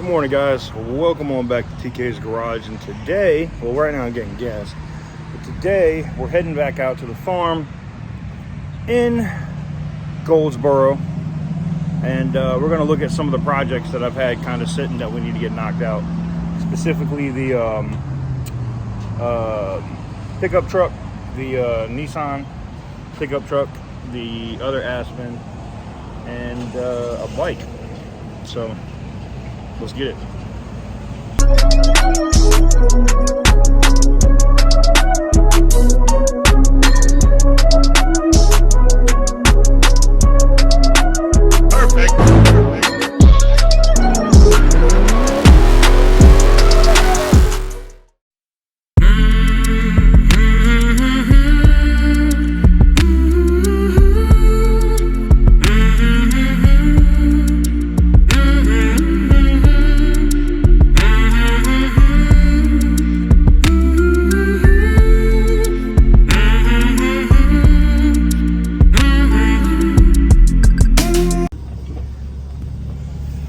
Good morning, guys. Welcome on back to TK's Garage. And today, well, right now I'm getting gas, but today we're heading back out to the farm in Goldsboro, and we're going to look at some of the projects that I've had kind of sitting that we need to get knocked out. Specifically the pickup truck, the Nissan pickup truck, the other Aspen, and a bike. So let's get it.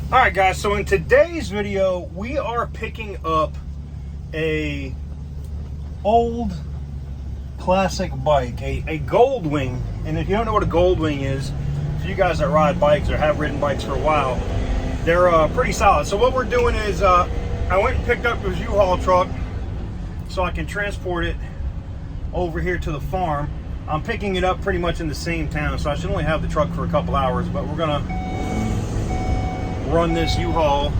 Alright guys, so in today's video we are picking up a old classic bike, a Gold Wing. And if you don't know what a Gold Wing is, for you guys that ride bikes or have ridden bikes for a while, they're pretty solid. So what we're doing is I went and picked up this U-Haul truck so I can transport it over here to the farm. I'm picking it up pretty much in the same town, so I should only have the truck for a couple hours, but we're gonna run this U-Haul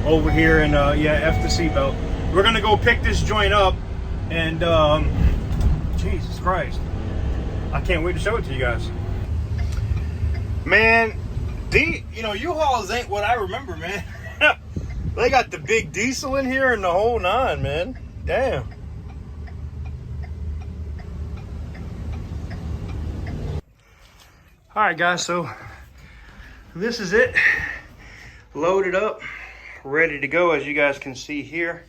over here and yeah, F the seatbelt. We're gonna go pick this joint up, and Jesus Christ, I can't wait to show it to you guys. Man, U-Hauls ain't what I remember, man. They got the big diesel in here and the whole nine, man. Damn. All right, guys, so this is it. Loaded up, ready to go, as you guys can see here.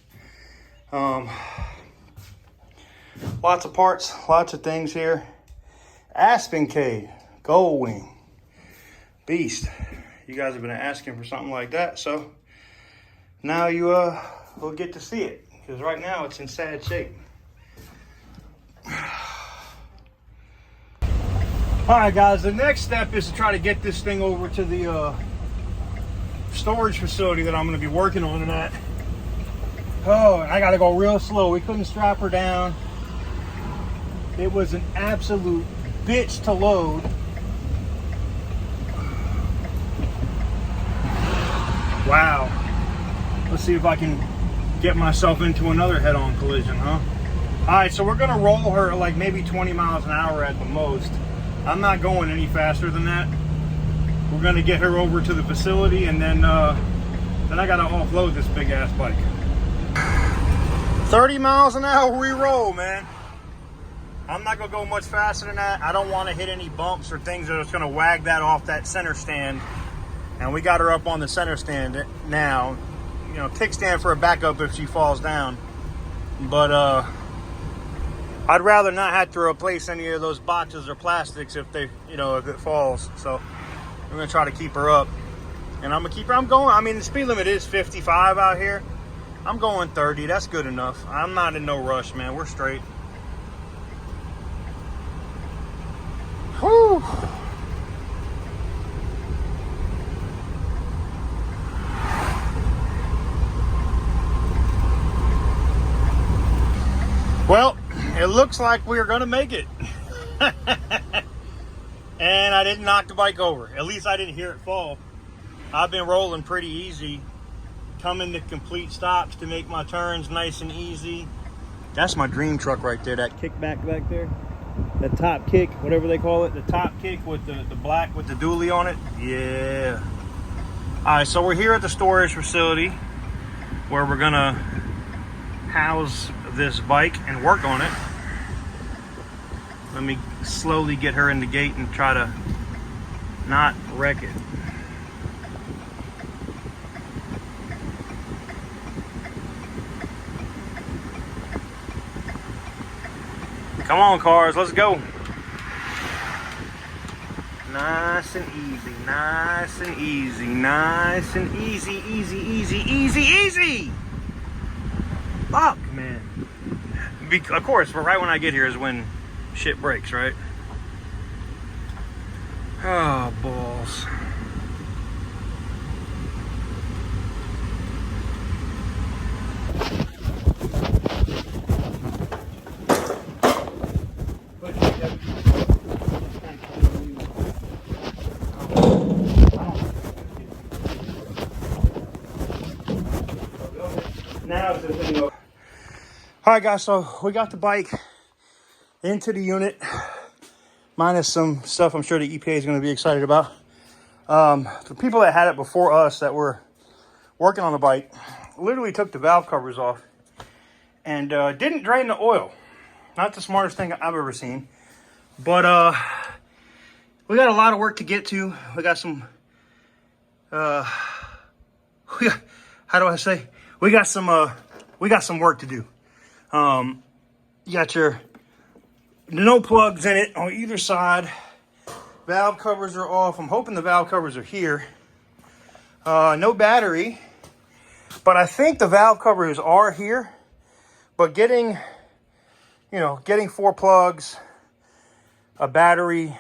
Lots of parts, lots of things here. Aspencade Gold Wing, beast. You guys have been asking for something like that, so now you will get to see it, because right now it's in sad shape. All right, guys, the next step is to try to get this thing over to the storage facility that I'm going to be working on tonight. Oh, I got to go real slow. We couldn't strap her down. It was an absolute bitch to load. Wow. Let's see if I can get myself into another head-on collision, huh? All right, so we're going to roll her at like maybe 20 miles an hour at the most. I'm not going any faster than that. We're gonna get her over to the facility, and then I gotta offload this big ass bike. 30 miles an hour we roll, man. I'm not gonna go much faster than that. I don't want to hit any bumps or things that are gonna wag that off that center stand. And we got her up on the center stand now. You know, kickstand for a backup if she falls down. But I'd rather not have to replace any of those boxes or plastics if they, if it falls. So we're gonna try to keep her up, and I'm going. I mean, the speed limit is 55 out here. I'm going 30. That's good enough. I'm not in no rush, man. We're straight. Whew. Well, it looks like we're gonna make it. And I didn't knock the bike over. At least I didn't hear it fall. I've been rolling pretty easy, coming to complete stops to make my turns nice and easy. That's my dream truck right there, that kickback back there. That top kick, whatever they call it. The top kick with the black with the dually on it. Yeah. All right, so we're here at the storage facility where we're gonna house this bike and work on it. Let me slowly get her in the gate and try to not wreck it. Come on, cars, let's go. Nice and easy, nice and easy, nice and easy, easy, easy, easy, easy. Fuck, man. Of course, but right when I get here is when shit breaks, right? Oh, balls. All right, guys, so we got the bike into the unit, minus some stuff I'm sure the EPA is going to be excited about. The people that had it before us that were working on the bike literally took the valve covers off and didn't drain the oil. Not the smartest thing I've ever seen, but we got a lot of work to get to. We got some, how do I say? We got some work to do. You got your no plugs in it on either side. Valve covers are off. I'm hoping the valve covers are here. No battery, but I think the valve covers are here. But getting 4 plugs, a battery,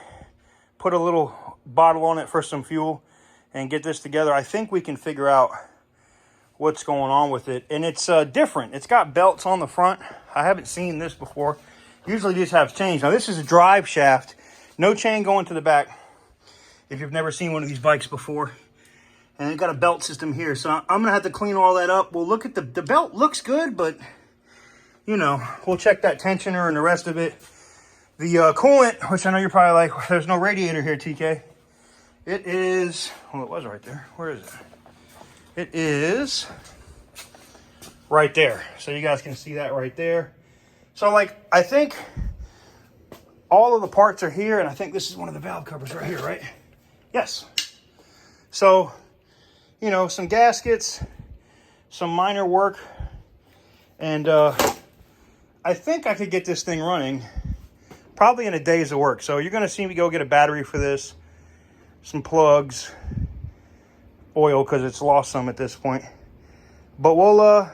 put a little bottle on it for some fuel, and get this together, I think we can figure out what's going on with it. And it's different. It's got belts on the front. I haven't seen this before. Usually these have chains. Now this is a drive shaft, no chain going to the back, if you've never seen one of these bikes before. And it got a belt system here, so I'm gonna have to clean all that up. We'll look at the belt. Looks good, but you know, we'll check that tensioner and the rest of it. The coolant, which I know you're probably like, there's no radiator here, TK. It is, well, it was right there. Where is it? It is right there. So you guys can see that right there. So like, I think all of the parts are here, and I think this is one of the valve covers right here, right? Yes. So, you know, some gaskets, some minor work, and I think I could get this thing running probably in a day's of work. So you're gonna see me go get a battery for this, some plugs, oil, because it's lost some at this point. But we'll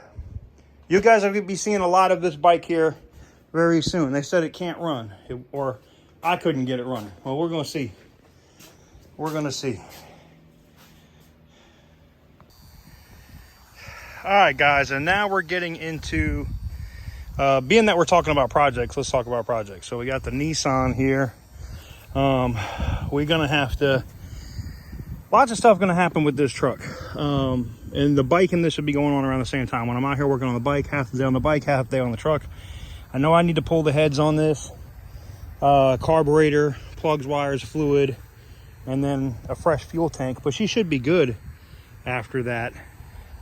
you guys are gonna be seeing a lot of this bike here very soon. They said it can't run, or I couldn't get it running. Well, we're gonna see. We're gonna see. All right, guys, and now we're getting into being that we're talking about projects, let's talk about projects. So we got the Nissan here. We're gonna have to, lots of stuff gonna happen with this truck. And the bike and this should be going on around the same time. When I'm out here working on the bike, half the day on the bike, half the day on the truck. I know I need to pull the heads on this, carburetor, plugs, wires, fluid, and then a fresh fuel tank, but she should be good after that.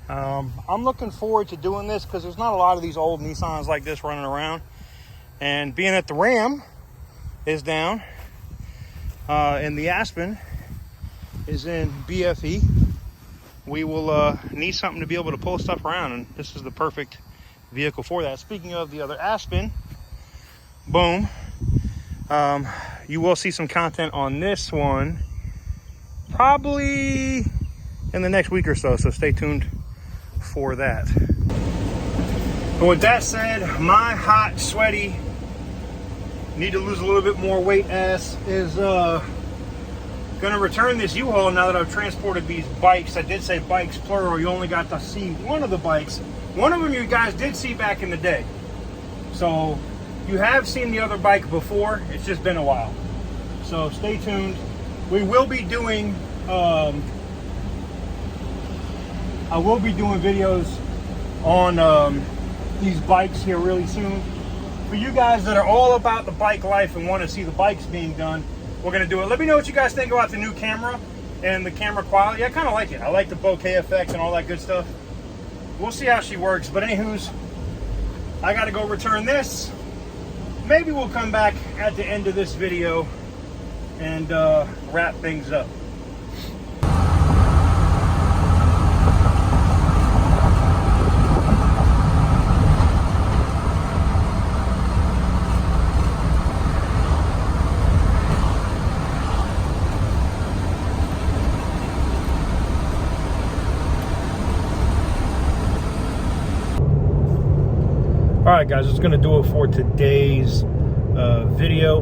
I'm looking forward to doing this because there's not a lot of these old Nissans like this running around. And being that the Ram is down and the Aspen is in BFE, we will need something to be able to pull stuff around, and this is the perfect vehicle for that. Speaking of the other Aspen, boom, you will see some content on this one probably in the next week or so, so stay tuned for that. And with that said, my hot, sweaty, need to lose a little bit more weight ass is gonna return this U-Haul now that I've transported these bikes. I did say bikes plural, you only got to see one of the bikes. One of them you guys did see back in the day, so you have seen the other bike before. It's just been a while, so stay tuned. We will be doing I will be doing videos on these bikes here really soon. For you guys that are all about the bike life and want to see the bikes being done, we're going to do it. Let me know what you guys think about the new camera and the camera quality. I kind of like it. I like the bokeh effects and all that good stuff. We'll see how she works. But anywho's, I got to go return this. Maybe we'll come back at the end of this video and wrap things up. All right, guys, that's going to do it for today's video.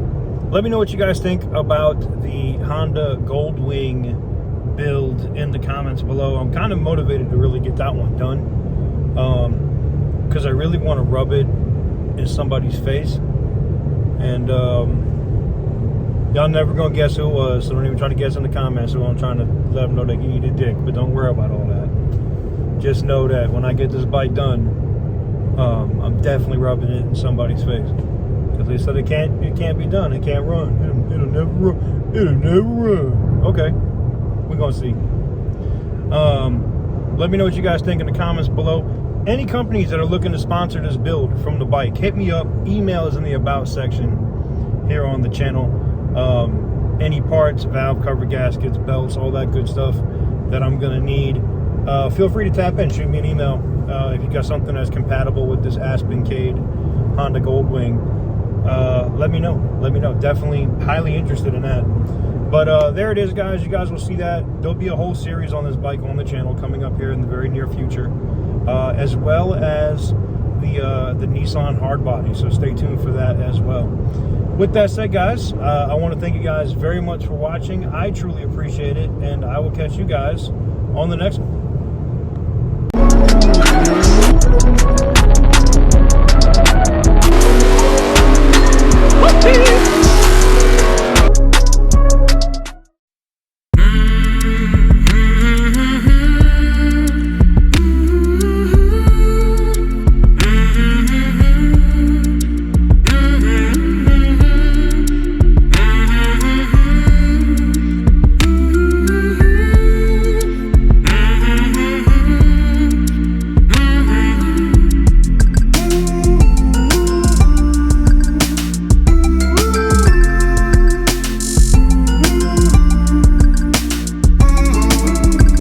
Let me know what you guys think about the Honda Gold Wing build in the comments below. I'm kind of motivated to really get that one done because I really want to rub it in somebody's face. And y'all never going to guess who it was, so don't even try to guess in the comments. So I'm trying to let them know they can eat a dick, but don't worry about all that. Just know that when I get this bike done, I'm definitely rubbing it in somebody's face. Because they said it can't be done. It can't run. It'll never run. It'll never run. Okay, we're gonna see. Let me know what you guys think in the comments below. Any companies that are looking to sponsor this build from the bike, hit me up. Email is in the about section here on the channel. Any parts, valve cover, gaskets, belts, all that good stuff that I'm gonna need. Feel free to tap in. Shoot me an email if you got something that's compatible with this Aspencade Honda Gold Wing. Let me know. Definitely highly interested in that. But there it is, guys. You guys will see that. There'll be a whole series on this bike on the channel coming up here in the very near future, as well as the Nissan Hardbody. So stay tuned for that as well. With that said, guys, I want to thank you guys very much for watching. I truly appreciate it, and I will catch you guys on the next one.